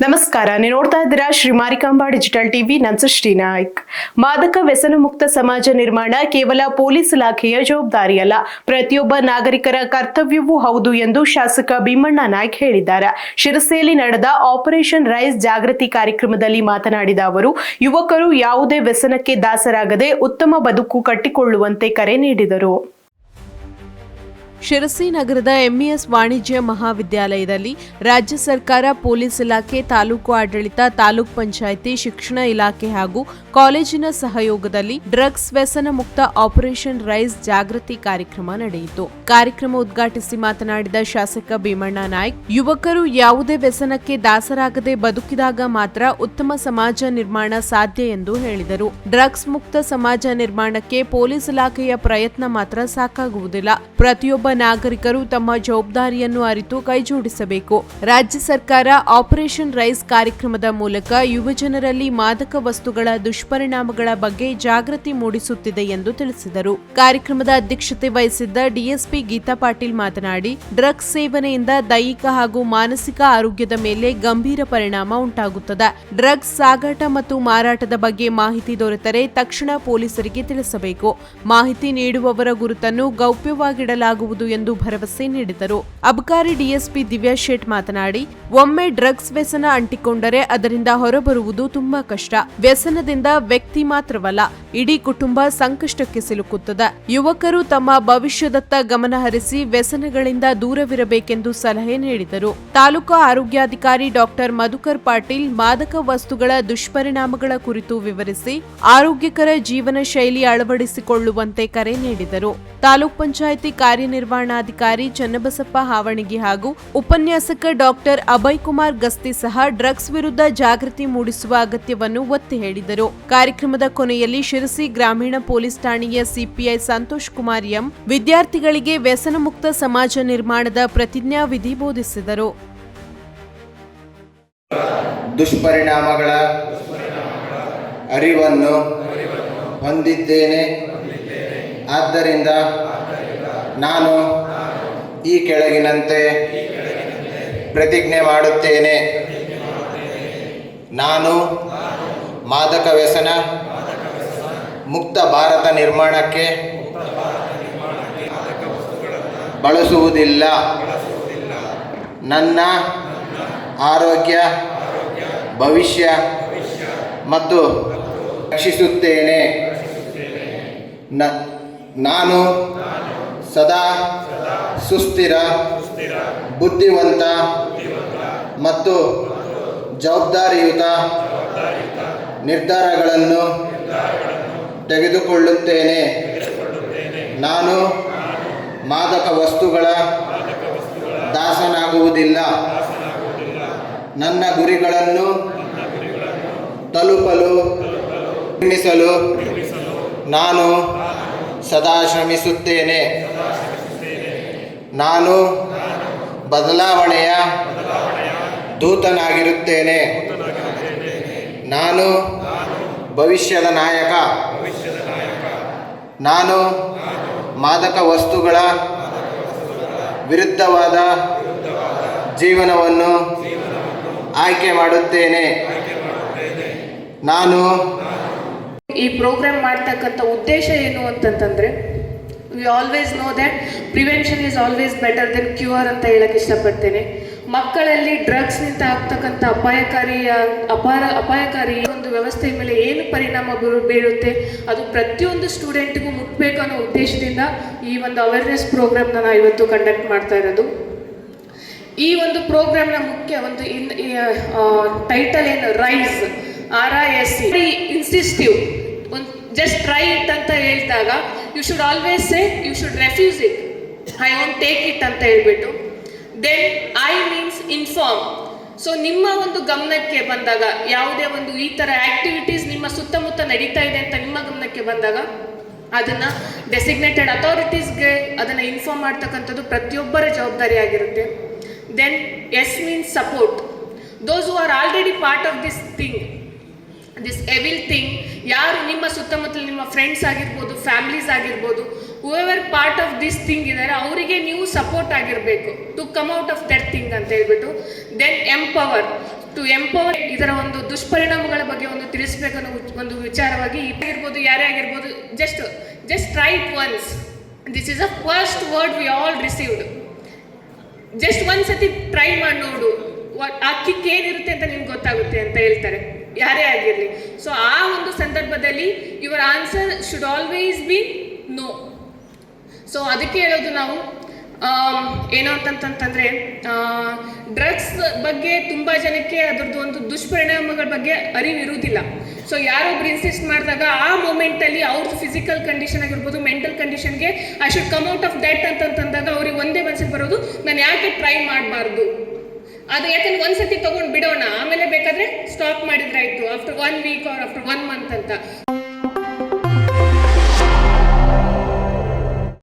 ನಮಸ್ಕಾರ, ನೀವು ನೋಡ್ತಾ ಇದ್ದೀರಾ ಶ್ರೀ ಮಾರಿಕಾಂಬಾ ಡಿಜಿಟಲ್ ಟಿವಿ. ನಾನು ಸೃಷ್ಟಿ ನಾಯ್ಕ್. ಮಾದಕ ವ್ಯಸನ ಮುಕ್ತ ಸಮಾಜ ನಿರ್ಮಾಣ ಕೇವಲ ಪೊಲೀಸ್ ಇಲಾಖೆಯ ಜವಾಬ್ದಾರಿಯಲ್ಲ, ಪ್ರತಿಯೊಬ್ಬ ನಾಗರಿಕರ ಕರ್ತವ್ಯವೂ ಹೌದು ಎಂದು ಶಾಸಕ ಭೀಮಣ್ಣ ನಾಯ್ಕ್ ಹೇಳಿದ್ದಾರೆ. ಶಿರಸಿಯಲ್ಲಿ ನಡೆದ ಆಪರೇಷನ್ ರೈಸ್ ಜಾಗೃತಿ ಕಾರ್ಯಕ್ರಮದಲ್ಲಿ ಮಾತನಾಡಿದ ಅವರು, ಯುವಕರು ಯಾವುದೇ ವ್ಯಸನಕ್ಕೆ ದಾಸರಾಗದೆ ಉತ್ತಮ ಬದುಕು ಕಟ್ಟಿಕೊಳ್ಳುವಂತೆ ಕರೆ ನೀಡಿದರು. ಶಿರಸಿ ನಗರದ ಎಂಇಎಸ್ ವಾಣಿಜ್ಯ ಮಹಾವಿದ್ಯಾಲಯದಲ್ಲಿ ರಾಜ್ಯ ಸರ್ಕಾರ, ಪೊಲೀಸ್ ಇಲಾಖೆ, ತಾಲೂಕು ಆಡಳಿತ, ತಾಲೂಕ್ ಪಂಚಾಯಿತಿ, ಶಿಕ್ಷಣ ಇಲಾಖೆ ಹಾಗೂ ಕಾಲೇಜಿನ ಸಹಯೋಗದಲ್ಲಿ ಡ್ರಗ್ಸ್ ವ್ಯಸನ ಮುಕ್ತ ಆಪರೇಷನ್ ರೈಸ್ ಜಾಗೃತಿ ಕಾರ್ಯಕ್ರಮ ನಡೆಯಿತು. ಕಾರ್ಯಕ್ರಮ ಉದ್ಘಾಟಿಸಿ ಮಾತನಾಡಿದ ಶಾಸಕ ಭೀಮಣ್ಣ ನಾಯ್ಕ್, ಯುವಕರು ಯಾವುದೇ ವ್ಯಸನಕ್ಕೆ ದಾಸರಾಗದೆ ಬದುಕಿದಾಗ ಮಾತ್ರ ಉತ್ತಮ ಸಮಾಜ ನಿರ್ಮಾಣ ಸಾಧ್ಯ ಎಂದು ಹೇಳಿದರು. ಡ್ರಗ್ಸ್ ಮುಕ್ತ ಸಮಾಜ ನಿರ್ಮಾಣಕ್ಕೆ ಪೊಲೀಸ್ ಇಲಾಖೆಯ ಪ್ರಯತ್ನ ಮಾತ್ರ ಸಾಕಾಗುವುದಿಲ್ಲ. ಪ್ರತಿಯೊಬ್ಬ ನಾಗರಿಕರು ತಮ್ಮ ಜವಾಬ್ದಾರಿಯನ್ನು ಅರಿತು ಕೈಜೋಡಿಸಬೇಕು. ರಾಜ್ಯ ಸರ್ಕಾರ ಆಪರೇಷನ್ ರೈಸ್ ಕಾರ್ಯಕ್ರಮದ ಮೂಲಕ ಯುವಜನರಲ್ಲಿ ಮಾದಕ ವಸ್ತುಗಳ ದುಷ್ಪರಿಣಾಮಗಳ ಬಗ್ಗೆ ಜಾಗೃತಿ ಮೂಡಿಸುತ್ತಿದೆ ಎಂದು ತಿಳಿಸಿದರು. ಕಾರ್ಯಕ್ರಮದ ಅಧ್ಯಕ್ಷತೆ ವಹಿಸಿದ್ದ ಡಿಎಸ್ಪಿ ಗೀತಾ ಪಾಟೀಲ್ ಮಾತನಾಡಿ, ಡ್ರಗ್ಸ್ ಸೇವನೆಯಿಂದ ದೈಹಿಕ ಹಾಗೂ ಮಾನಸಿಕ ಆರೋಗ್ಯದ ಮೇಲೆ ಗಂಭೀರ ಪರಿಣಾಮ ಉಂಟಾಗುತ್ತದೆ. ಡ್ರಗ್ಸ್ ಸಾಗಾಟ ಮತ್ತು ಮಾರಾಟದ ಬಗ್ಗೆ ಮಾಹಿತಿ ದೊರೆತರೆ ತಕ್ಷಣ ಪೊಲೀಸರಿಗೆ ತಿಳಿಸಬೇಕು. ಮಾಹಿತಿ ನೀಡುವವರ ಗುರುತನ್ನು ಗೌಪ್ಯವಾಗಿಡಲಾಗುವುದು ಎಂದು ಭರವಸೆ ನೀಡಿದರು. ಅಬಕಾರಿ ಡಿಎಸ್ಪಿ ದಿವ್ಯಾ ಶೇಟ್ ಮಾತನಾಡಿ, ಒಮ್ಮೆ ಡ್ರಗ್ಸ್ ವ್ಯಸನ ಅಂಟಿಕೊಂಡರೆ ಅದರಿಂದ ಹೊರಬರುವುದು ತುಂಬಾ ಕಷ್ಟ. ವ್ಯಸನದಿಂದ ವ್ಯಕ್ತಿ ಮಾತ್ರವಲ್ಲ, ಇಡೀ ಕುಟುಂಬ ಸಂಕಷ್ಟಕ್ಕೆ ಸಿಲುಕುತ್ತದೆ. ಯುವಕರು ತಮ್ಮ ಭವಿಷ್ಯದತ್ತ ಗಮನ ಹರಿಸಿ ವ್ಯಸನಗಳಿಂದ ದೂರವಿರಬೇಕೆಂದು ಸಲಹೆ ನೀಡಿದರು. ತಾಲೂಕು ಆರೋಗ್ಯಾಧಿಕಾರಿ ಡಾಕ್ಟರ್ ಮಧುಕರ್ ಪಾಟೀಲ್ ಮಾದಕ ವಸ್ತುಗಳ ದುಷ್ಪರಿಣಾಮಗಳ ಕುರಿತು ವಿವರಿಸಿ ಆರೋಗ್ಯಕರ ಜೀವನ ಶೈಲಿ ಅಳವಡಿಸಿಕೊಳ್ಳುವಂತೆ ಕರೆ ನೀಡಿದರು. ತಾಲೂಕ್ ಪಂಚಾಯಿತಿ ಕಾರ್ಯನಿರ್ವಹಣಾಧಿಕಾರಿ ಚನ್ನಬಸಪ್ಪ ಹಾವಣಿಗಿ ಹಾಗೂ ಉಪನ್ಯಾಸಕ ಡಾಕ್ಟರ್ ಅಭಯ್ ಕುಮಾರ್ ಗಸ್ತಿ ಸಹ ಡ್ರಗ್ಸ್ ವಿರುದ್ಧ ಜಾಗೃತಿ ಮೂಡಿಸುವ ಅಗತ್ಯವನ್ನು ಒತ್ತಿ ಹೇಳಿದರು. ಕಾರ್ಯಕ್ರಮದ ಕೊನೆಯಲ್ಲಿ ಶಿರಸಿ ಗ್ರಾಮೀಣ ಪೊಲೀಸ್ ಠಾಣೆಯ ಸಿಪಿಐ ಸಂತೋಷ್ ಕುಮಾರ್ ಎಂ ವಿದ್ಯಾರ್ಥಿಗಳಿಗೆ ವ್ಯಸನ ಮುಕ್ತ ಸಮಾಜ ನಿರ್ಮಾಣದ ಪ್ರತಿಜ್ಞಾ ವಿಧಿ ಬೋಧಿಸಿದರು. ದುಷ್ಪರಿಣಾಮಗಳ ಅರಿವನ್ನು ಹೊಂದಿದ್ದೇನೆ. ಆದ್ದರಿಂದ ನಾನು ಈ ಕೆಳಗಿನಂತೆ ಪ್ರತಿಜ್ಞೆ ಮಾಡುತ್ತೇನೆ. ನಾನು ಮಾದಕ ವ್ಯಸನ ಮುಕ್ತ ಭಾರತ ನಿರ್ಮಾಣಕ್ಕೆ ಬಳಸುವುದಿಲ್ಲ. ನನ್ನ ಆರೋಗ್ಯ, ಭವಿಷ್ಯ ಮತ್ತು ರಕ್ಷಿಸುತ್ತೇನೆ. ನಾನು ಸದಾ ಸುಸ್ಥಿರ, ಬುದ್ಧಿವಂತ ಮತ್ತು ಜವಾಬ್ದಾರಿಯುತ ನಿರ್ಧಾರಗಳನ್ನು ತೆಗೆದುಕೊಳ್ಳುತ್ತೇನೆ. ನಾನು ಮಾದಕ ವಸ್ತುಗಳ ದಾಸನಾಗುವುದಿಲ್ಲ. ನನ್ನ ಗುರಿಗಳನ್ನು ತಲುಪಲು ನಿರ್ಮಿಸಲು ನಾನು ಸದಾ ಶ್ರಮಿಸುತ್ತೇನೆ. ನಾನು ಬದಲಾವಣೆಯ ದೂತನಾಗಿರುತ್ತೇನೆ. ನಾನು ಭವಿಷ್ಯದ ನಾಯಕ. ನಾನು ಮಾದಕ ವಸ್ತುಗಳ ವಿರುದ್ಧವಾದ ಜೀವನವನ್ನು ಆಯ್ಕೆ ಮಾಡುತ್ತೇನೆ. ನಾನು ಈ ಪ್ರೋಗ್ರಾಮ್ ಮಾಡ್ತಕ್ಕಂಥ ಉದ್ದೇಶ ಏನು ಅಂತಂತಂದರೆ, we always know that prevention is always better then cure ಅಂತ ಹೇಳಕ್ಕೆ ಇಷ್ಟಪಡ್ತೇನೆ. ಮಕ್ಕಳಲ್ಲಿ ಡ್ರಗ್ಸ್ನಿಂದ ಆಗ್ತಕ್ಕಂಥ ಅಪಾಯಕಾರಿ ಒಂದು ವ್ಯವಸ್ಥೆಯ ಮೇಲೆ ಏನು ಪರಿಣಾಮ ಬೀಳುತ್ತೆ, ಅದು ಪ್ರತಿಯೊಂದು ಸ್ಟೂಡೆಂಟ್ಗೂ ಮುಟ್ಬೇಕು ಅನ್ನೋ ಉದ್ದೇಶದಿಂದ ಈ ಒಂದು ಅವೇರ್ನೆಸ್ ಪ್ರೋಗ್ರಾಮ್ನ ನಾವು ಇವತ್ತು ಕಂಡಕ್ಟ್ ಮಾಡ್ತಾ ಇರೋದು. ಈ ಒಂದು ಪ್ರೋಗ್ರಾಮ್ನ ಮುಖ್ಯ ಒಂದು ಟೈಟಲ್ ಏನು, ರೈಸ್, RISE, ಇನ್ಸಿಸ್ಟಿವ್. ಒಂದು ಜಸ್ಟ್ ಟ್ರೈ ಇಟ್ ಅಂತ ಹೇಳಿದಾಗ you should always say you should refuse it, I want take it ಅಂತ ಹೇಳ್ಬಿಟ್ಟು. Then I means inform. So ನಿಮ್ಮ ಒಂದು ಗಮನಕ್ಕೆ ಬಂದಾಗ, ಯಾವುದೇ ಒಂದು ಈ ಥರ ಆ್ಯಕ್ಟಿವಿಟೀಸ್ ನಿಮ್ಮ ಸುತ್ತಮುತ್ತ ನಡೀತಾ ಇದೆ ಅಂತ ನಿಮ್ಮ ಗಮನಕ್ಕೆ ಬಂದಾಗ ಅದನ್ನು ಡೆಸಿಗ್ನೇಟೆಡ್ ಅಥಾರಿಟೀಸ್ಗೆ ಅದನ್ನು ಇನ್ಫಾರ್ಮ್ ಮಾಡ್ತಕ್ಕಂಥದ್ದು ಪ್ರತಿಯೊಬ್ಬರ ಜವಾಬ್ದಾರಿ ಆಗಿರುತ್ತೆ. Then S means support. Those who are already part of this thing, this evil thing, ಯಾರು ನಿಮ್ಮ ಸುತ್ತಮುತ್ತಲು ನಿಮ್ಮ ಫ್ರೆಂಡ್ಸ್ ಆಗಿರ್ಬೋದು, ಫ್ಯಾಮಿಲೀಸ್ ಆಗಿರ್ಬೋದು, whoever part of this thing ಇದ್ದಾರೆ, ಅವರಿಗೆ ನೀವು ಸಪೋರ್ಟ್ ಆಗಿರಬೇಕು to come out of that thing ಅಂತ ಹೇಳ್ಬಿಟ್ಟು. Then empower. ಟು ಎಂಪವರ್ ಇದರ ಒಂದು ದುಷ್ಪರಿಣಾಮಗಳ ಬಗ್ಗೆ ಒಂದು ತಿಳಿಸ್ಬೇಕನ್ನೋ ಒಂದು ವಿಚಾರವಾಗಿ ಇರ್ಬೋದು, ಯಾರೇ ಆಗಿರ್ಬೋದು, just try it once. This is a first word we all received. Just ಒಂದ್ಸತಿ ಟ್ರೈ ಮಾಡಿ ನೋಡು, ಆ ಕಿಕ್ ಏನಿರುತ್ತೆ ಅಂತ ನಿಮ್ಗೆ ಗೊತ್ತಾಗುತ್ತೆ ಅಂತ ಹೇಳ್ತಾರೆ, ಯಾರೇ ಆಗಿರಲಿ. ಸೊ ಆ ಒಂದು ಸಂದರ್ಭದಲ್ಲಿ your answer should always be no. So ಅದಕ್ಕೆ ಹೇಳೋದು ನಾವು ಏನೋ ಅಂತಂತಂದರೆ, ಡ್ರಗ್ಸ್ ಬಗ್ಗೆ ತುಂಬ ಜನಕ್ಕೆ ಅದರದ್ದು ಒಂದು ದುಷ್ಪರಿಣಾಮಗಳ ಬಗ್ಗೆ ಅರಿವಿರುವುದಿಲ್ಲ. ಸೊ ಯಾರೊಬ್ರು ಇನ್ಸಿಸ್ಟ್ ಮಾಡಿದಾಗ ಆ ಮೂಮೆಂಟಲ್ಲಿ ಅವ್ರದ್ದು ಫಿಸಿಕಲ್ ಕಂಡೀಷನ್ ಆಗಿರ್ಬೋದು, ಮೆಂಟಲ್ ಕಂಡೀಷನ್ಗೆ I should come out of that ಅಂತಂದಾಗ ಅವ್ರಿಗೆ ಒಂದೇ ಮನಸ್ಸಿಗೆ ಬರೋದು, ನಾನು ಯಾಕೆ ಟ್ರೈ ಮಾಡಬಾರ್ದು, ಅದು ಯಾಕಂದ್ರೆ ಒಂದ್ಸತಿ ತೊಗೊಂಡು ಬಿಡೋಣ, ಆಮೇಲೆ ಬೇಕಾದರೆ ಸ್ಟಾಪ್ ಮಾಡಿದ್ರಾಯ್ತು after 1 week or after 1 month ಅಂತ.